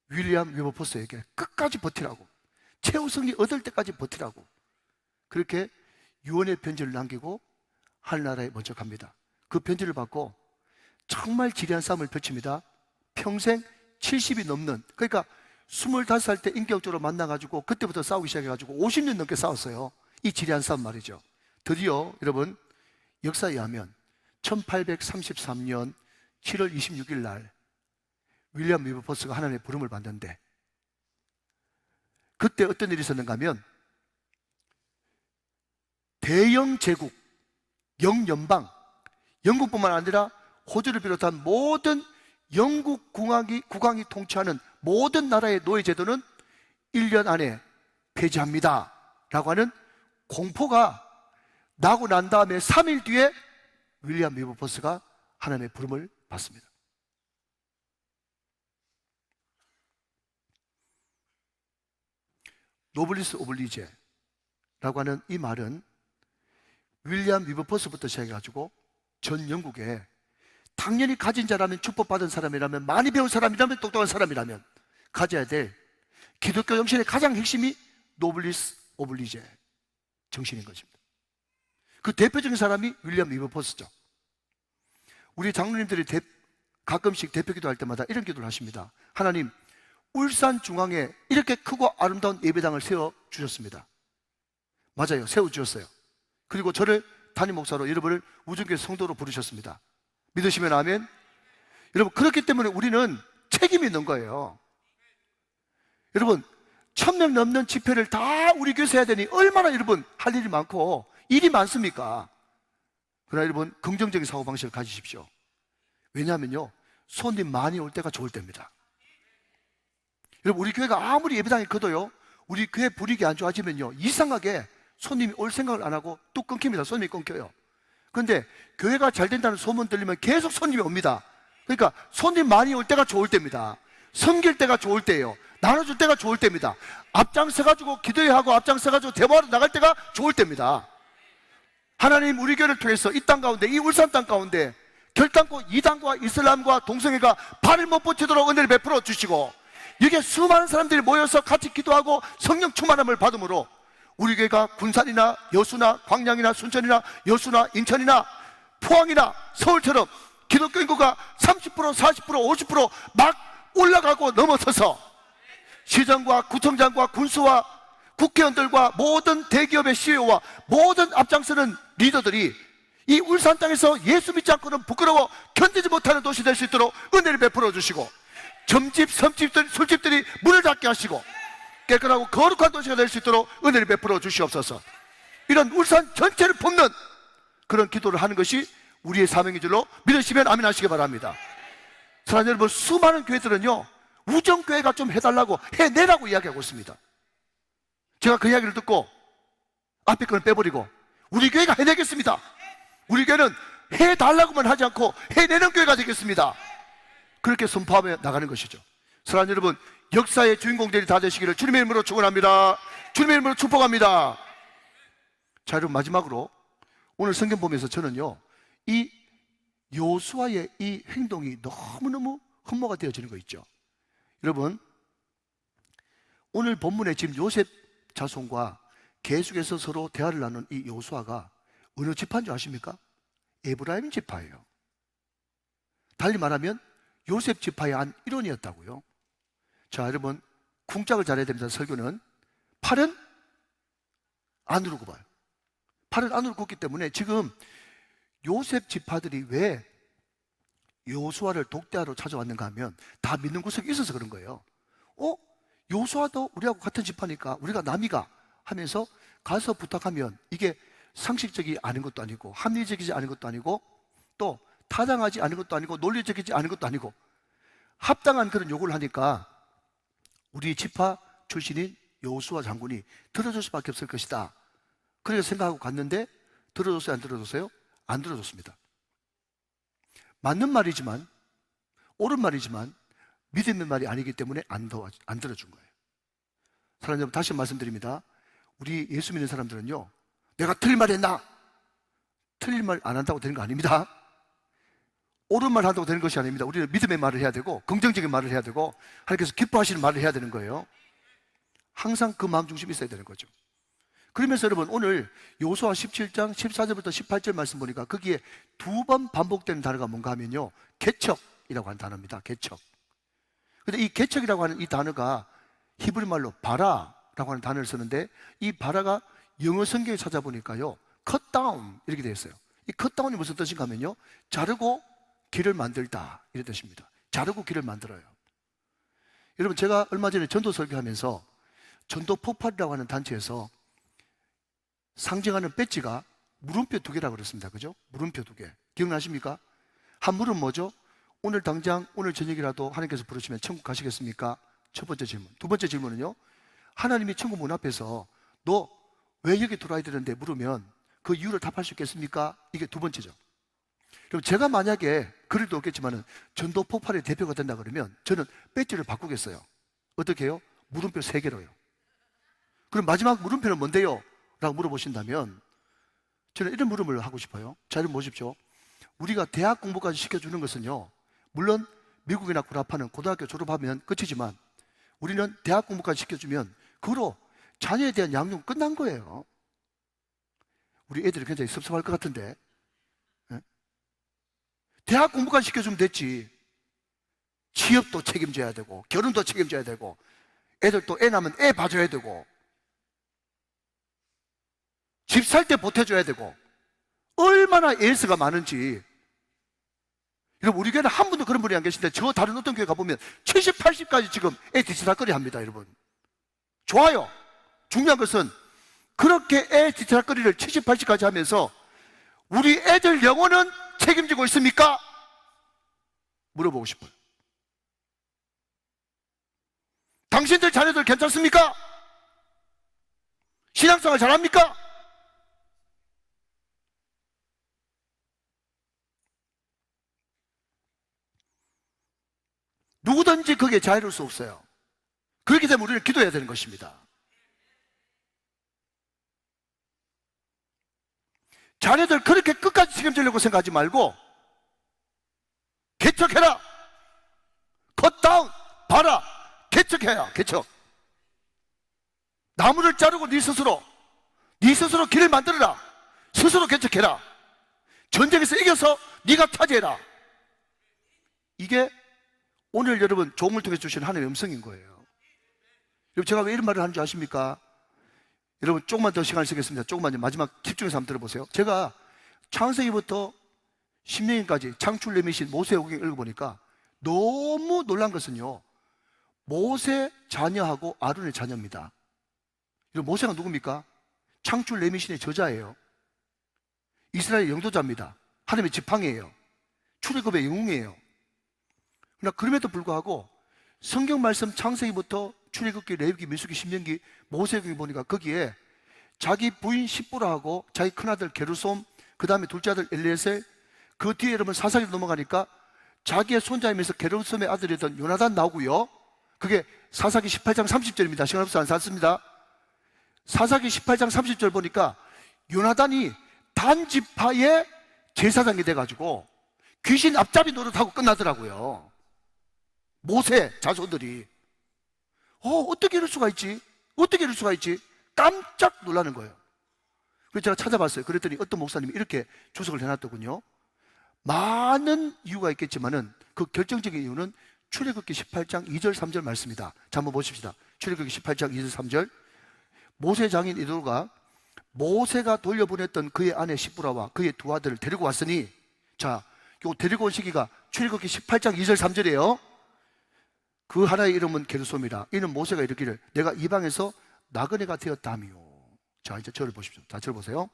윌리엄 위버퍼스에게 끝까지 버티라고, 최후 승리 얻을 때까지 버티라고 그렇게 유언의 편지를 남기고 하늘나라에 먼저 갑니다. 그 편지를 받고 정말 지리한 싸움을 펼칩니다. 평생 70이 넘는, 그러니까 25살 때 인격적으로 만나가지고 그때부터 싸우기 시작해가지고 50년 넘게 싸웠어요. 이 지리한 싸움 말이죠. 드디어 여러분 역사에 의하면 1833년 7월 26일 날 윌리엄 위버퍼스가 하나님의 부름을 받는데, 그때 어떤 일이 있었는가 하면 대영 제국, 영연방, 영국뿐만 아니라 호주를 비롯한 모든 영국 국왕이 통치하는 모든 나라의 노예 제도는 1년 안에 폐지합니다 라고 하는 공포가 나고 난 다음에 3일 뒤에 윌리엄 위버퍼스가 하나님의 부름을 받습니다. 노블리스 오블리제라고 하는 이 말은 윌리엄 위버퍼스부터 시작해가지고 전 영국에 당연히 가진 자라면, 축복받은 사람이라면, 많이 배운 사람이라면, 똑똑한 사람이라면 가져야 될 기독교 정신의 가장 핵심이 노블리스 오블리제 정신인 것입니다. 그 대표적인 사람이 윌리엄 위버퍼스죠. 우리 장로님들이 가끔씩 대표 기도할 때마다 이런 기도를 하십니다. 하나님, 울산 중앙에 이렇게 크고 아름다운 예배당을 세워주셨습니다. 맞아요, 세워주셨어요. 그리고 저를 담임 목사로 여러분을 우주교회 성도로 부르셨습니다. 믿으시면 아멘. 여러분, 그렇기 때문에 우리는 책임이 있는 거예요. 여러분, 1000명 넘는 집회를 다 우리 교회에서 해야 되니 얼마나 여러분 할 일이 많고 일이 많습니까? 그러나 여러분, 긍정적인 사고방식을 가지십시오. 왜냐하면요, 손님 많이 올 때가 좋을 때입니다. 여러분, 우리 교회가 아무리 예배당이 커도요, 우리 교회 분위기 안 좋아지면요, 이상하게 손님이 올 생각을 안 하고 뚝 끊깁니다. 손님이 끊겨요. 그런데 교회가 잘 된다는 소문 들리면 계속 손님이 옵니다. 그러니까 손님 많이 올 때가 좋을 때입니다. 섬길 때가 좋을 때예요. 나눠줄 때가 좋을 때입니다. 앞장서가지고 기도회하고 앞장서가지고 대화하러 나갈 때가 좋을 때입니다. 하나님, 우리 교회를 통해서 이 땅 가운데, 이 울산 땅 가운데 결단코 이단과 이슬람과 동성애가 발을 못 붙이도록 은혜를 베풀어 주시고, 이게 수많은 사람들이 모여서 같이 기도하고 성령 충만함을 받음으로 우리 교회가 군산이나 여수나 광양이나 순천이나 여수나 인천이나 포항이나 서울처럼 기독교 인구가 30%, 40%, 50%막 올라가고 넘어서서 시정과 구청장과 군수와 국회의원들과 모든 대기업의 CEO와 모든 앞장서는 리더들이 이 울산 땅에서 예수 믿지 않고는 부끄러워 견디지 못하는 도시 될 수 있도록 은혜를 베풀어 주시고, 점집, 섬집들, 술집들이 문을 닫게 하시고 깨끗하고 거룩한 도시가 될 수 있도록 은혜를 베풀어 주시옵소서. 이런 울산 전체를 품는 그런 기도를 하는 것이 우리의 사명인 줄로 믿으시면 아멘 하시기 바랍니다. 사랑하는 여러분, 수많은 교회들은요, 우정교회가 좀 해달라고, 해내라고 이야기하고 있습니다. 제가 그 이야기를 듣고 앞에 거는 빼버리고 우리 교회가 해내겠습니다. 우리 교회는 해달라고만 하지 않고 해내는 교회가 되겠습니다. 그렇게 선포하며 나가는 것이죠. 사랑하는 여러분, 역사의 주인공들이 다 되시기를 주님의 이름으로 축원합니다. 주님의 이름으로 축복합니다. 자, 여러분, 마지막으로 오늘 성경 보면서 저는요, 이 여호수아의 이 행동이 너무너무 흠모가 되어지는 거 있죠. 여러분, 오늘 본문에 지금 요셉 자손과 계속해서 서로 대화를 나눈 이 여호수아가 어느 지파인 줄 아십니까? 에브라임 지파예요. 달리 말하면 요셉 지파의 한 일원이었다고요. 자, 여러분, 궁짝을 잘해야 됩니다. 설교는 팔은 안으로 굽어요. 팔은 안으로 굽기 때문에 지금 요셉 지파들이 왜 여호수아를 독대하러 찾아왔는가 하면 다 믿는 구석이 있어서 그런 거예요. 여호수아도 우리하고 같은 지파니까 우리가 남이가 하면서 가서 부탁하면 이게 상식적이 아닌 것도 아니고 합리적이지 않은 것도 아니고 또 타당하지 않은 것도 아니고 논리적이지 않은 것도 아니고 합당한 그런 요구를 하니까 우리 지파 출신인 여호수아 장군이 들어줄 수밖에 없을 것이다. 그렇게 생각하고 갔는데 들어줬어요? 안 들어줬어요? 안 들어줬습니다. 맞는 말이지만, 옳은 말이지만 믿음의 말이 아니기 때문에 안 들어준 거예요. 사랑하는 여러분, 다시 말씀드립니다. 우리 예수 믿는 사람들은요, 내가 틀린 말 했나? 틀린 말 안 한다고 되는 거 아닙니다. 옳은 말 한다고 되는 것이 아닙니다. 우리는 믿음의 말을 해야 되고 긍정적인 말을 해야 되고 하나님께서 기뻐하시는 말을 해야 되는 거예요. 항상 그 마음 중심이 있어야 되는 거죠. 그러면서 여러분, 오늘 여호수아 17장 14절부터 18절 말씀 보니까 거기에 두 번 반복되는 단어가 뭔가 하면요, 개척이라고 하는 단어입니다. 개척. 근데 이 개척이라고 하는 이 단어가 히브리 말로 바라라고 하는 단어를 쓰는데, 이 바라가 영어 성경에 찾아보니까요, cut down 이렇게 되어 있어요. 이 cut down이 무슨 뜻인가 하면요, 자르고 길을 만들다 이런 뜻입니다. 자르고 길을 만들어요. 여러분, 제가 얼마 전에 전도 설교하면서 전도 폭발이라고 하는 단체에서 상징하는 배지가 물음표 2개라고 그랬습니다. 그죠? 물음표 2개. 기억나십니까? 한 물은 뭐죠? 오늘 당장, 오늘 저녁이라도 하나님께서 부르시면 천국 가시겠습니까? 첫 번째 질문. 두 번째 질문은요, 하나님이 천국 문 앞에서 너 왜 여기 들어와야 되는데 물으면 그 이유를 답할 수 있겠습니까? 이게 두 번째죠. 그럼 제가 만약에 그래도 없겠지만은 전도 폭발의 대표가 된다 그러면 저는 배지를 바꾸겠어요. 어떻게 해요? 물음표 3개로요. 그럼 마지막 물음표는 뭔데요? 라고 물어보신다면 저는 이런 물음을 하고 싶어요. 자, 여러분 보십시오. 우리가 대학 공부까지 시켜주는 것은요, 물론 미국이나 구라파는 고등학교 졸업하면 끝이지만 우리는 대학 공부까지 시켜주면 그로 자녀에 대한 양육은 끝난 거예요. 우리 애들이 굉장히 섭섭할 것 같은데, 예? 대학 공부까지 시켜주면 됐지. 취업도 책임져야 되고 결혼도 책임져야 되고 애들 또 애 낳으면 애 봐줘야 되고 집 살 때 보태줘야 되고 얼마나 에이스가 많은지. 여러분, 우리 교회는 한 분도 그런 분이 안 계신데 저 다른 어떤 교회 가보면 70, 80까지 지금 애 뒤치다거리 합니다. 여러분, 좋아요. 중요한 것은 그렇게 애 뒤치다거리를 70, 80까지 하면서 우리 애들 영혼은 책임지고 있습니까? 물어보고 싶어요. 당신들 자녀들 괜찮습니까? 신앙생활 잘합니까? 누구든지 거기에 자유로울 수 없어요. 그렇기 때문에 우리는 기도해야 되는 것입니다. 자녀들 그렇게 끝까지 책임지려고 생각하지 말고 개척해라, 컷다운, 봐라, 개척해야 개척. 나무를 자르고 네 스스로 길을 만들어라. 스스로 개척해라. 전쟁에서 이겨서 네가 차지해라. 이게 오늘 여러분 종을 통해 주신 하나님의 음성인 거예요. 여러분, 제가 왜 이런 말을 하는 줄 아십니까? 여러분, 조금만 더 시간을 쓰겠습니다. 조금만 마지막 집중해서 한번 들어보세요. 제가 창세기부터 신명기까지 창출내미신 모세오경을 읽어보니까 너무 놀란 것은요, 모세 자녀하고 아론의 자녀입니다. 여러분, 모세가 누굽니까? 창출내미신의 저자예요. 이스라엘 영도자입니다. 하나님의 지팡이에요. 출애굽의 영웅이에요. 그러나 그럼에도 불구하고 성경 말씀 창세기부터 출애굽기, 레위기, 민수기, 신명기, 모세오경에 보니까 거기에 자기 부인 십보라하고 자기 큰아들 게르솜, 그 다음에 둘째 아들 엘리에셀, 그 뒤에 여러분 사사기로 넘어가니까 자기의 손자이면서 게르솜의 아들이던 요나단 나오고요. 그게 사사기 18장 30절입니다. 시간 없어서 안 샀습니다. 사사기 18장 30절 보니까 요나단이 단지파의 제사장이 돼가지고 귀신 앞잡이 노릇하고 끝나더라고요. 모세 자손들이. 어떻게 이럴 수가 있지? 어떻게 이럴 수가 있지? 깜짝 놀라는 거예요. 그래서 제가 찾아봤어요. 그랬더니 어떤 목사님이 이렇게 주석을 해놨더군요. 많은 이유가 있겠지만은 그 결정적인 이유는 출애굽기 18장 2절 3절 말씀이다. 자, 한번 보십시다. 출애굽기 18장 2절 3절. 모세 장인 이도가 모세가 돌려보냈던 그의 아내 시브라와 그의 두 아들을 데리고 왔으니, 자, 요 데리고 온 시기가 출애굽기 18장 2절 3절이에요. 그 하나의 이름은 게르솜이라. 이는 모세가 이르기를 내가 이방에서 나그네가 되었다며. 자, 이제 저를 보십시오. 자, 저를 보세요.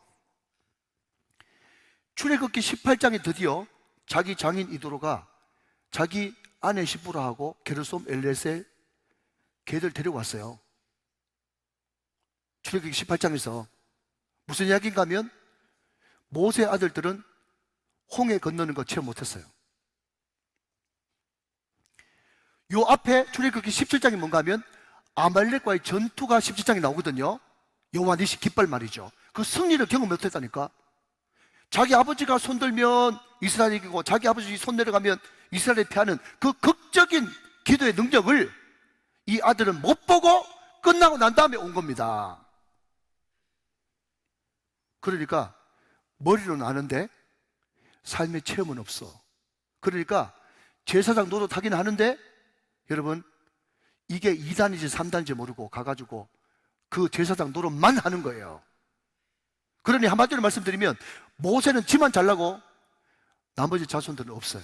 출애굽기 18장에 드디어 자기 장인 이도로가 자기 아내 시브라하고 게르솜, 엘레셀 걔들 데리고 왔어요. 출애굽기 18장에서 무슨 이야기인가 하면 모세 아들들은 홍해 건너는 거 체험 못했어요. 요 앞에 출애굽기 17장이 뭔가 하면 아말렉과의 전투가 17장에 나오거든요. 여호와 니시 깃발 말이죠. 그 승리를 경험 못했다니까. 자기 아버지가 손들면 이스라엘이 이기고 자기 아버지 손 내려가면 이스라엘이 패하는 그 극적인 기도의 능력을 이 아들은 못 보고 끝나고 난 다음에 온 겁니다. 그러니까 머리로는 아는데 삶의 체험은 없어. 그러니까 제사장 노릇하긴 하는데 여러분, 이게 2단인지 3단인지 모르고 가가지고 그 제사장 노릇만 하는 거예요. 그러니 한마디로 말씀드리면 모세는 지만 잘나고 나머지 자손들은 없어요.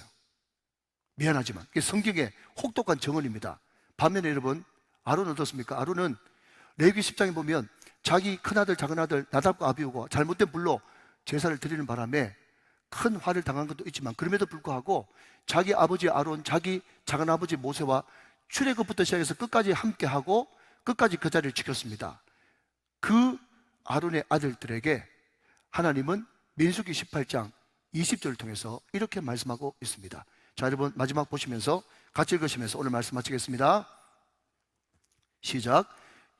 미안하지만 이게 성경의 혹독한 정언입니다. 반면에 여러분, 아론은 어떻습니까? 아론은 레위기 10장에 보면 자기 큰아들 작은아들 나답과 아비후가 잘못된 불로 제사를 드리는 바람에 큰 화를 당한 것도 있지만 그럼에도 불구하고 자기 아버지 아론, 자기 작은아버지 모세와 출애굽부터 시작해서 끝까지 함께하고 끝까지 그 자리를 지켰습니다. 그 아론의 아들들에게 하나님은 민수기 18장 20절을 통해서 이렇게 말씀하고 있습니다. 자, 여러분 마지막 보시면서 같이 읽으시면서 오늘 말씀 마치겠습니다. 시작.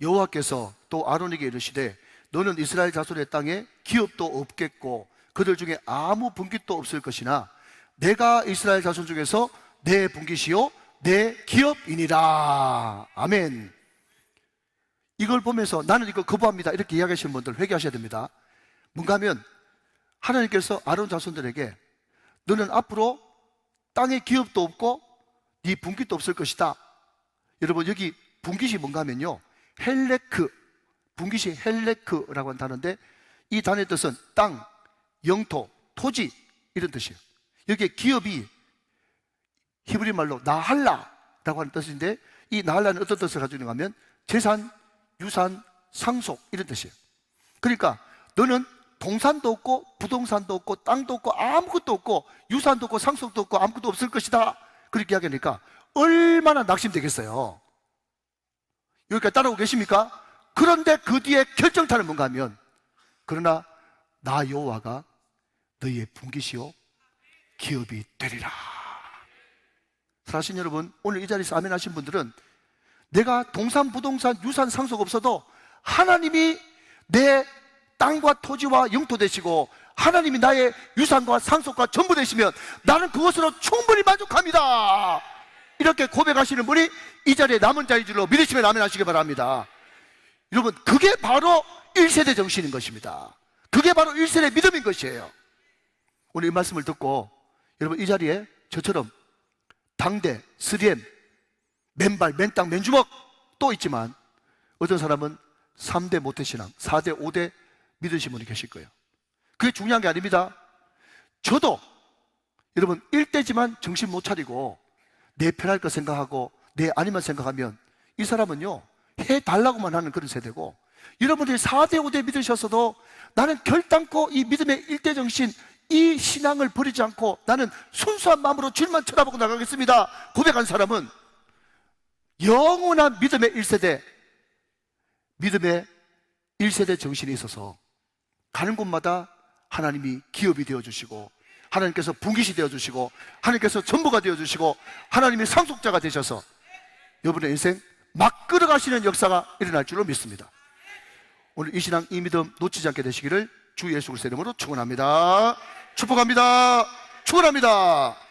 여호와께서 또 아론에게 이르시되 너는 이스라엘 자손의 땅에 기업도 없겠고 그들 중에 아무 분깃도 없을 것이나 내가 이스라엘 자손 중에서 내 분깃이요 내 기업이니라. 아멘. 이걸 보면서 나는 이거 거부합니다 이렇게 이야기하시는 분들 회개하셔야 됩니다. 뭔가 하면 하나님께서 아론 자손들에게 너는 앞으로 땅에 기업도 없고 네 분깃도 없을 것이다. 여러분 여기 분깃이 뭔가 하면요 헬레크, 분깃이 헬레크라고 하는 단어인데 이 단어의 뜻은 땅, 영토, 토지 이런 뜻이에요. 여기에 기업이 히브리 말로 나할라라고 하는 뜻인데 이 나할라는 어떤 뜻을 가지고 있는가 하면 재산, 유산, 상속 이런 뜻이에요. 그러니까 너는 동산도 없고 부동산도 없고 땅도 없고 아무것도 없고 유산도 없고 상속도 없고 아무것도 없을 것이다 그렇게 이야기하니까 얼마나 낙심되겠어요. 여기까지 따라오고 계십니까? 그런데 그 뒤에 결정타는 뭔가 하면 그러나 나 여호와가 너희의 분깃이요 기업이 되리라. 사랑하시는 여러분, 오늘 이 자리에서 아멘 하신 분들은 내가 동산, 부동산, 유산, 상속 없어도 하나님이 내 땅과 토지와 영토 되시고 하나님이 나의 유산과 상속과 전부 되시면 나는 그것으로 충분히 만족합니다 이렇게 고백하시는 분이 이 자리에 남은 자인 줄로 믿으시면 아멘 하시기 바랍니다. 여러분 그게 바로 1세대 정신인 것입니다. 그게 바로 1세대 믿음인 것이에요. 오늘 이 말씀을 듣고 여러분 이 자리에 저처럼 당대, 3M, 맨발, 맨땅, 맨주먹 또 있지만 어떤 사람은 3대 모태신앙, 4대, 5대 믿으신 분이 계실 거예요. 그게 중요한 게 아닙니다. 저도 여러분 1대지만 정신 못 차리고 내 편할 거 생각하고 내 아니만 생각하면 이 사람은요 해달라고만 하는 그런 세대고 여러분들이 4대, 5대 믿으셨어도 나는 결단코 이 믿음의 1대 정신 이 신앙을 버리지 않고 나는 순수한 마음으로 주님만 쳐다보고 나가겠습니다 고백한 사람은 영원한 믿음의 1세대 믿음의 1세대 정신이 있어서 가는 곳마다 하나님이 기업이 되어주시고 하나님께서 분깃이 되어주시고 하나님께서 전부가 되어주시고 하나님이 상속자가 되셔서 여러분의 인생 막 끌어가시는 역사가 일어날 줄로 믿습니다. 오늘 이 신앙 이 믿음 놓치지 않게 되시기를 주 예수 그리스도의 이름으로 축원합니다. 축복합니다. 축원합니다.